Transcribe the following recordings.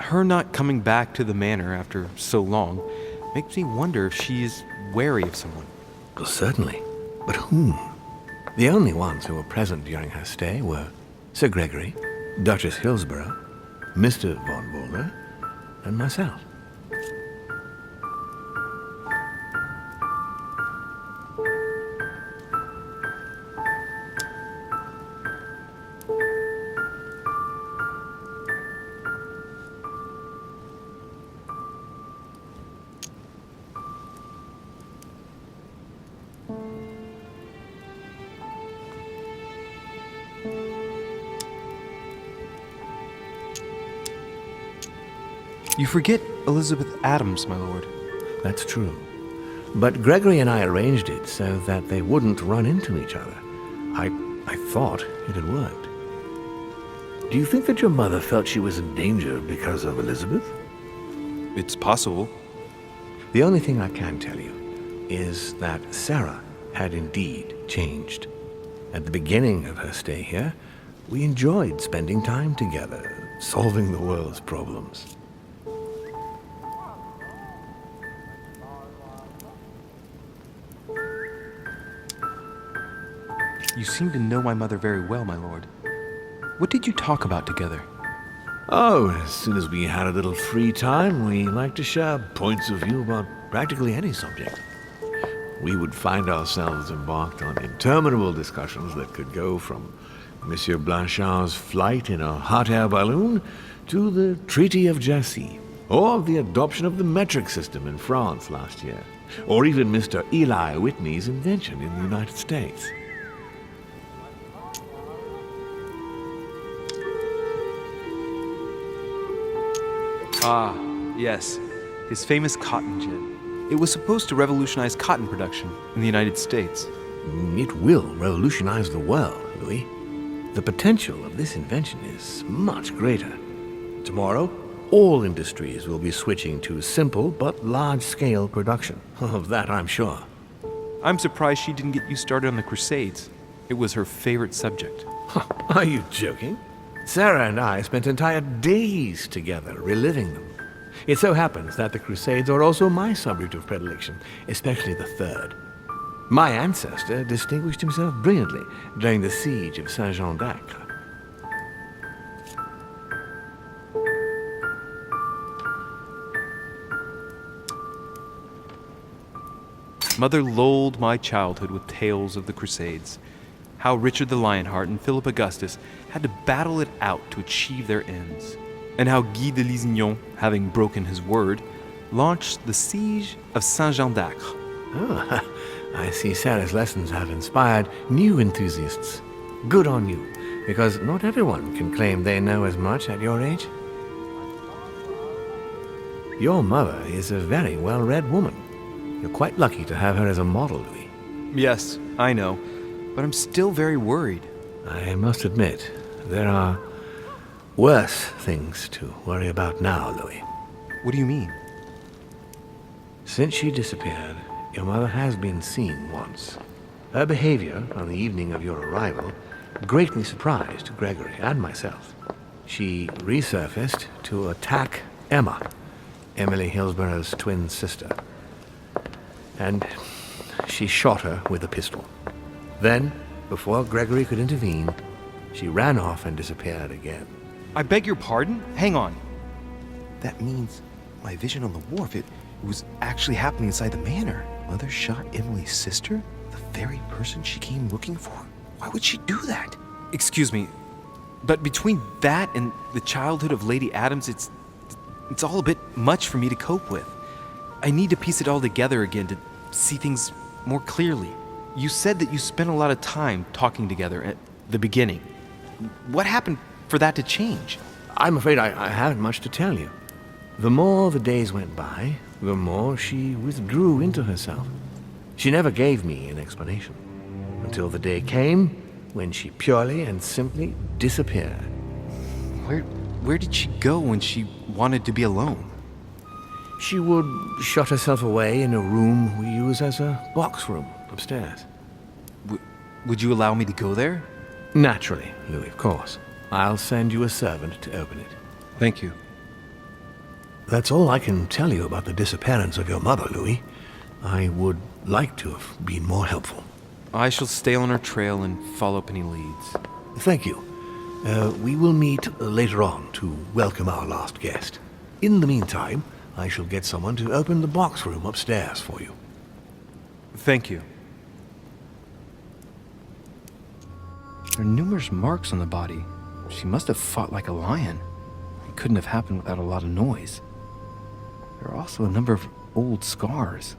Her not coming back to the manor after so long makes me wonder if she is wary of someone. Well, certainly. But whom? The only ones who were present during her stay were Sir Gregory, Duchess Hillsborough, Mr. von Boulder, and myself. You forget Elizabeth Adams, my lord. That's true. But Gregory and I arranged it so that they wouldn't run into each other. I thought it had worked. Do you think that your mother felt she was in danger because of Elizabeth? It's possible. The only thing I can tell you is that Sarah had indeed changed. At the beginning of her stay here, we enjoyed spending time together, solving the world's problems. You seem to know my mother very well, my lord. What did you talk about together? Oh, as soon as we had a little free time, we liked to share points of view about practically any subject. We would find ourselves embarked on interminable discussions that could go from Monsieur Blanchard's flight in a hot air balloon to the Treaty of Jassy, or the adoption of the metric system in France last year, or even Mr. Eli Whitney's invention in the United States. Ah, yes. His famous cotton gin. It was supposed to revolutionize cotton production in the United States. It will revolutionize the world, Louis. The potential of this invention is much greater. Tomorrow, all industries will be switching to simple but large-scale production. Of that, I'm sure. I'm surprised she didn't get you started on the Crusades. It was her favorite subject. Are you joking? Sarah and I spent entire days together reliving them. It so happens that the Crusades are also my subject of predilection, especially the third. My ancestor distinguished himself brilliantly during the siege of Saint-Jean d'Acre. Mother lulled my childhood with tales of the Crusades. How Richard the Lionheart and Philip Augustus had to battle it out to achieve their ends, and how Guy de Lusignan, having broken his word, launched the siege of Saint-Jean d'Acre. Oh, I see Sarah's lessons have inspired new enthusiasts. Good on you, because not everyone can claim they know as much at your age. Your mother is a very well-read woman. You're quite lucky to have her as a model, Louis. Yes, I know. But I'm still very worried. I must admit, there are worse things to worry about now, Louis. What do you mean? Since she disappeared, your mother has been seen once. Her behavior on the evening of your arrival greatly surprised Gregory and myself. She resurfaced to attack Emma, Emily Hillsborough's twin sister. And she shot her with a pistol. Then, before Gregory could intervene, she ran off and disappeared again. I beg your pardon? Hang on. That means my vision on the wharf, it was actually happening inside the manor. Mother shot Emily's sister? The very person she came looking for? Why would she do that? Excuse me, but between that and the childhood of Lady Adams, it's all a bit much for me to cope with. I need to piece it all together again to see things more clearly. You said that you spent a lot of time talking together at the beginning. What happened for that to change? I'm afraid I haven't much to tell you. The more the days went by, the more she withdrew into herself. She never gave me an explanation, until the day came when she purely and simply disappeared. Where did she go when she wanted to be alone? She would shut herself away in a room we use as a box room upstairs. Would you allow me to go there? Naturally, Louis, of course. I'll send you a servant to open it. Thank you. That's all I can tell you about the disappearance of your mother, Louis. I would like to have been more helpful. I shall stay on her trail and follow up any leads. Thank you. We will meet later on to welcome our last guest. In the meantime, I shall get someone to open the box room upstairs for you. Thank you. There are numerous marks on the body. She must have fought like a lion. It couldn't have happened without a lot of noise. There are also a number of old scars.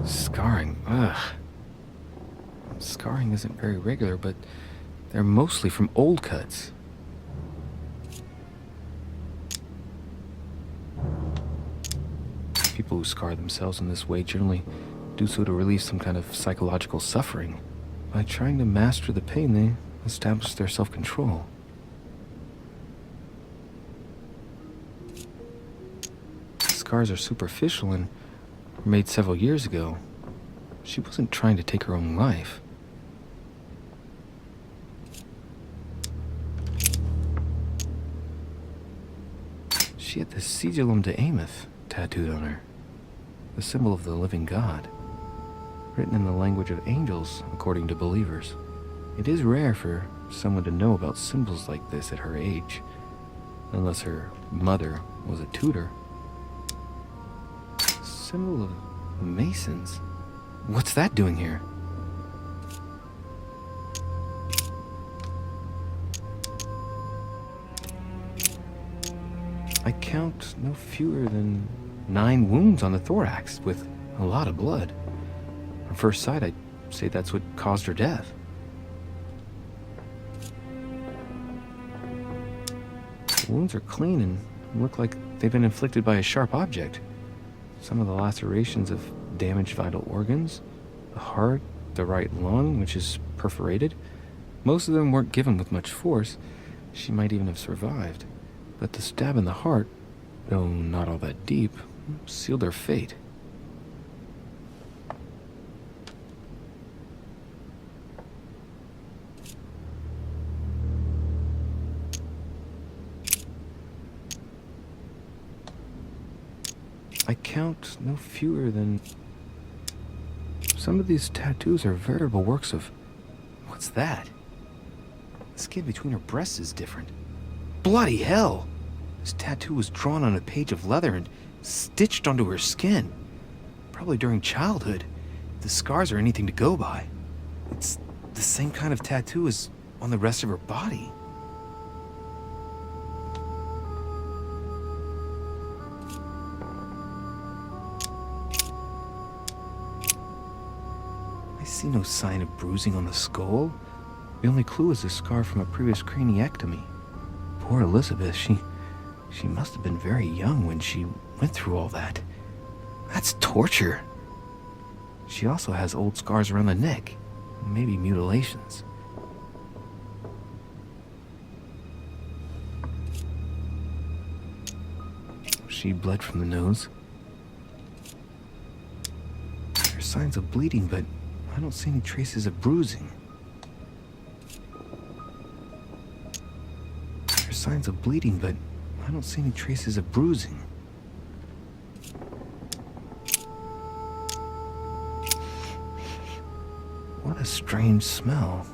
Scarring, ugh. Scarring isn't very regular, but they're mostly from old cuts. People who scar themselves in this way generally do so to relieve some kind of psychological suffering. By trying to master the pain, they establish their self-control. Scars are superficial and were made several years ago. She wasn't trying to take her own life. She had the Sigillum de Ameth tattooed on her, the symbol of the living God, written in the language of angels, according to believers. It is rare for someone to know about symbols like this at her age, unless her mother was a tutor. Symbol of Masons? What's that doing here? I count no fewer than 9 wounds on the thorax, with a lot of blood. On first sight, I'd say that's what caused her death. The wounds are clean and look like they've been inflicted by a sharp object. Some of the lacerations have damaged vital organs, the heart, the right lung, which is perforated. Most of them weren't given with much force. She might even have survived. But the stab in the heart, though not all that deep, sealed her fate. I count no fewer than... Some of these tattoos are veritable works of... What's that? The skin between her breasts is different. Bloody hell! This tattoo was drawn on a page of leather and stitched onto her skin. Probably during childhood. If the scars are anything to go by. It's the same kind of tattoo as on the rest of her body. I see no sign of bruising on the skull. The only clue is a scar from a previous craniectomy. Poor Elizabeth, she must have been very young when she went through all that. That's torture. She also has old scars around the neck, maybe mutilations. She bled from the nose. There are signs of bleeding, but I don't see any traces of bruising. There are signs of bleeding, but I don't see any traces of bruising. What a strange smell.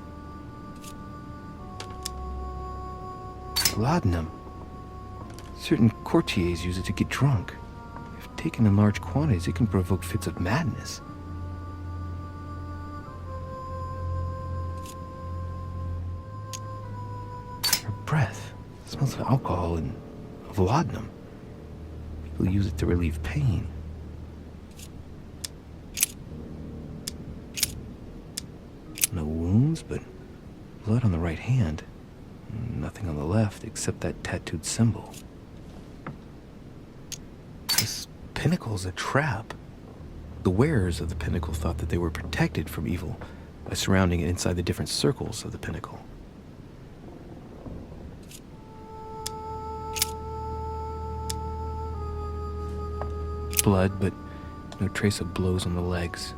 Laudanum. Certain courtiers use it to get drunk. If taken in large quantities, it can provoke fits of madness. Her breath smells of alcohol and of laudanum. People use it to relieve pain. No wounds, but blood on the right hand. Nothing on the left except that tattooed symbol. This pinnacle is a trap. The wearers of the pinnacle thought that they were protected from evil by surrounding it inside the different circles of the pinnacle. Blood, but no trace of blows on the legs.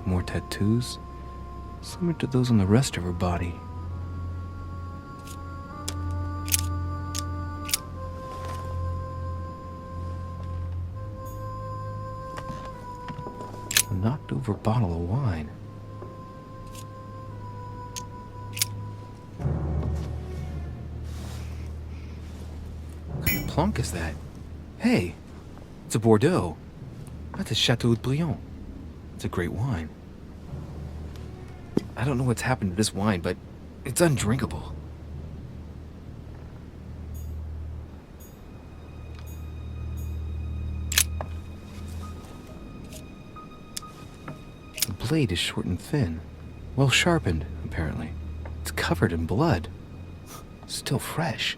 More tattoos, similar to those on the rest of her body. A knocked over bottle of wine. What kind of plonk is that? Hey, it's a Bordeaux. That's a Chateau de Briand. It's a great wine. I don't know what's happened to this wine, but it's undrinkable. The blade is short and thin, well sharpened, apparently. It's covered in blood. Still fresh.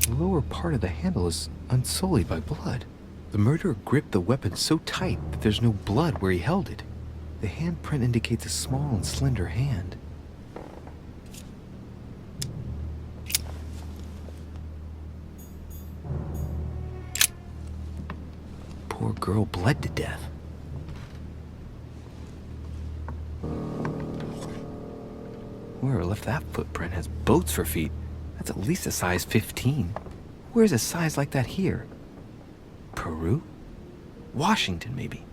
The lower part of the handle is unsullied by blood. The murderer gripped the weapon so tight that there's no blood where he held it. The handprint indicates a small and slender hand. Poor girl bled to death. Whoever left that footprint has boats for feet. That's at least a size 15. Where's a size like that here? Peru? Washington, maybe.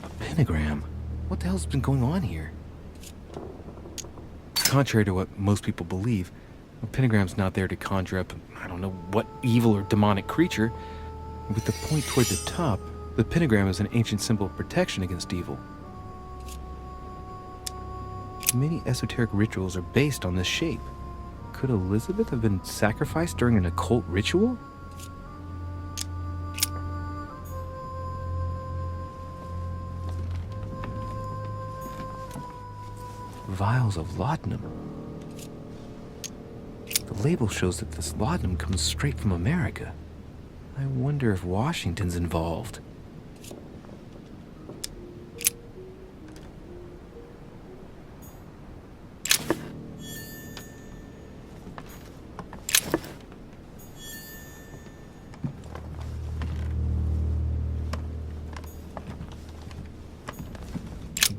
A pentagram? What the hell's been going on here? Contrary to what most people believe, a pentagram's not there to conjure up, I don't know what evil or demonic creature. With the point toward the top, the pentagram is an ancient symbol of protection against evil. Many esoteric rituals are based on this shape. Could Elizabeth have been sacrificed during an occult ritual? Vials of laudanum. The label shows that this laudanum comes straight from America. I wonder if Washington's involved.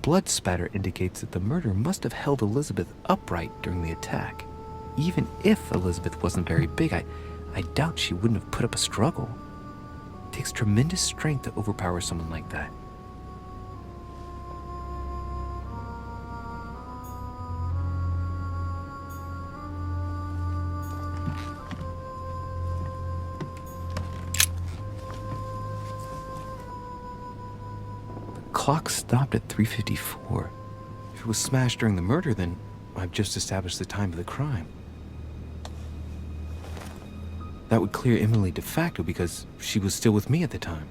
Blood spatter indicates that the murderer must have held Elizabeth upright during the attack. Even if Elizabeth wasn't very big, I doubt she wouldn't have put up a struggle. It takes tremendous strength to overpower someone like that. Clock stopped at 3:54. If it was smashed during the murder, then I've just established the time of the crime. That would clear Emily de facto because she was still with me at the time.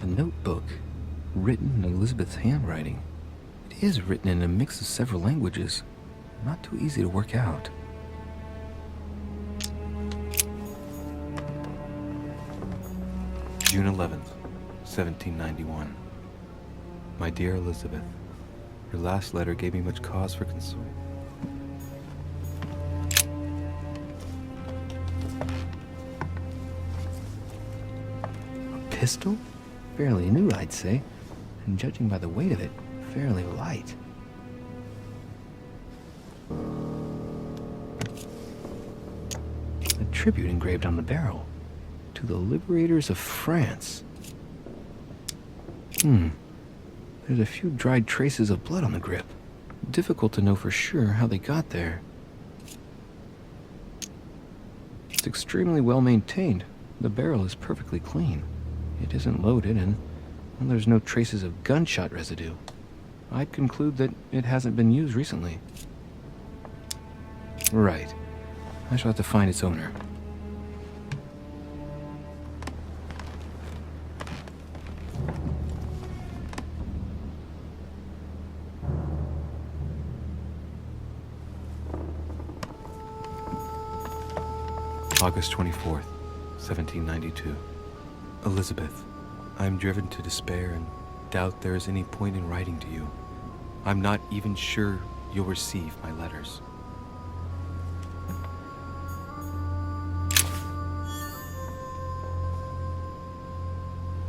A notebook, written in Elizabeth's handwriting. It is written in a mix of several languages. Not too easy to work out. June 11th, 1791. My dear Elizabeth, your last letter gave me much cause for concern. A pistol? Fairly new, I'd say, and judging by the weight of it, fairly light. A tribute engraved on the barrel. To the liberators of France. There's a few dried traces of blood on the grip. Difficult to know for sure how they got there. It's extremely well maintained. The barrel is perfectly clean. It isn't loaded, and there's no traces of gunshot residue. I'd conclude that it hasn't been used recently. Right. I shall have to find its owner. August 24th, 1792. Elizabeth, I'm driven to despair and doubt there is any point in writing to you. I'm not even sure you'll receive my letters.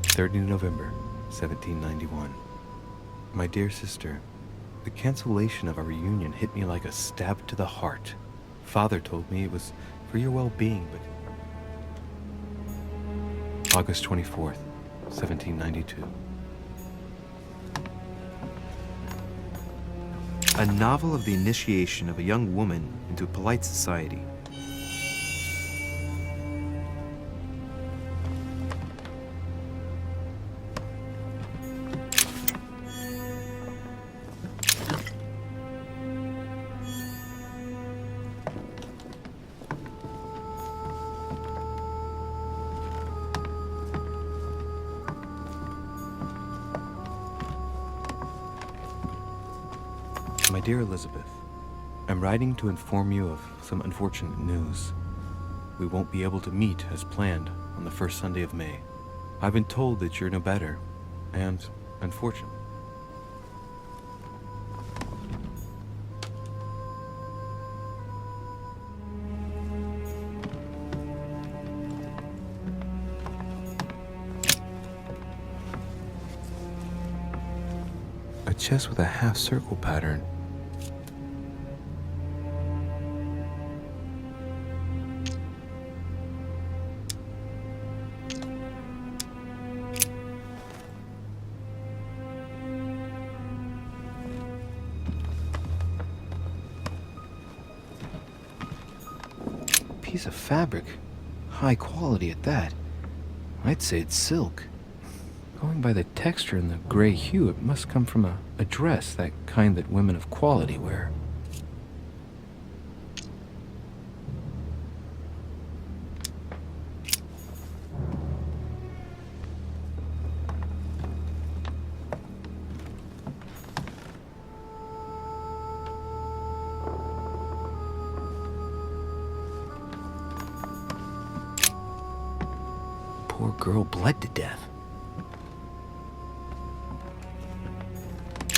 "30 November, 1791. My dear sister, the cancellation of our reunion hit me like a stab to the heart. Father told me it was for your well-being, but... August 24th, 1792. A novel of the initiation of a young woman into polite society. My dear Elizabeth, I'm writing to inform you of some unfortunate news. We won't be able to meet as planned on the first Sunday of May. I've been told that you're no better, and unfortunately. A chest with a half-circle pattern. Piece of fabric. High quality at that. I'd say it's silk. Going by the texture and the gray hue, it must come from a dress, that kind that women of quality wear. Poor girl bled to death.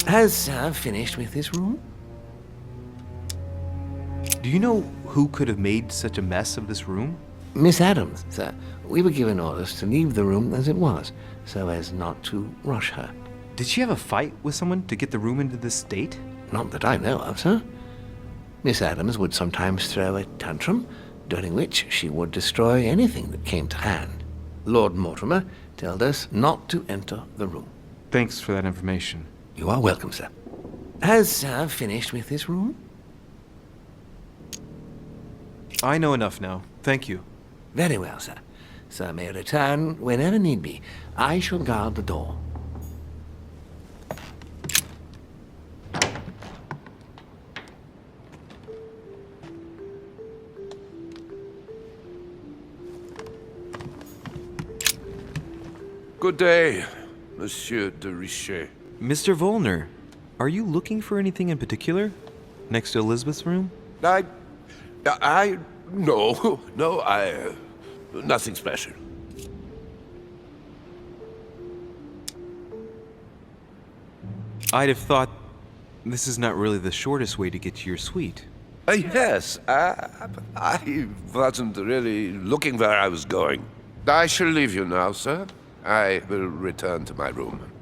Has Sir finished with this room? Do you know who could have made such a mess of this room? Miss Adams, sir. We were given orders to leave the room as it was, so as not to rush her. Did she have a fight with someone to get the room into this state? Not that I know of, sir. Miss Adams would sometimes throw a tantrum, during which she would destroy anything that came to hand. Lord Mortimer told us not to enter the room. Thanks for that information. You are welcome, sir. Has Sir finished with this room? I know enough now. Thank you. Very well, sir. Sir may return whenever need be. I shall guard the door. Good day, Monsieur de Richet. Mr. Volner, are you looking for anything in particular? Next to Elizabeth's room? No, nothing special. I'd have thought this is not really the shortest way to get to your suite. Yes, I wasn't really looking where I was going. I shall leave you now, sir. I will return to my room.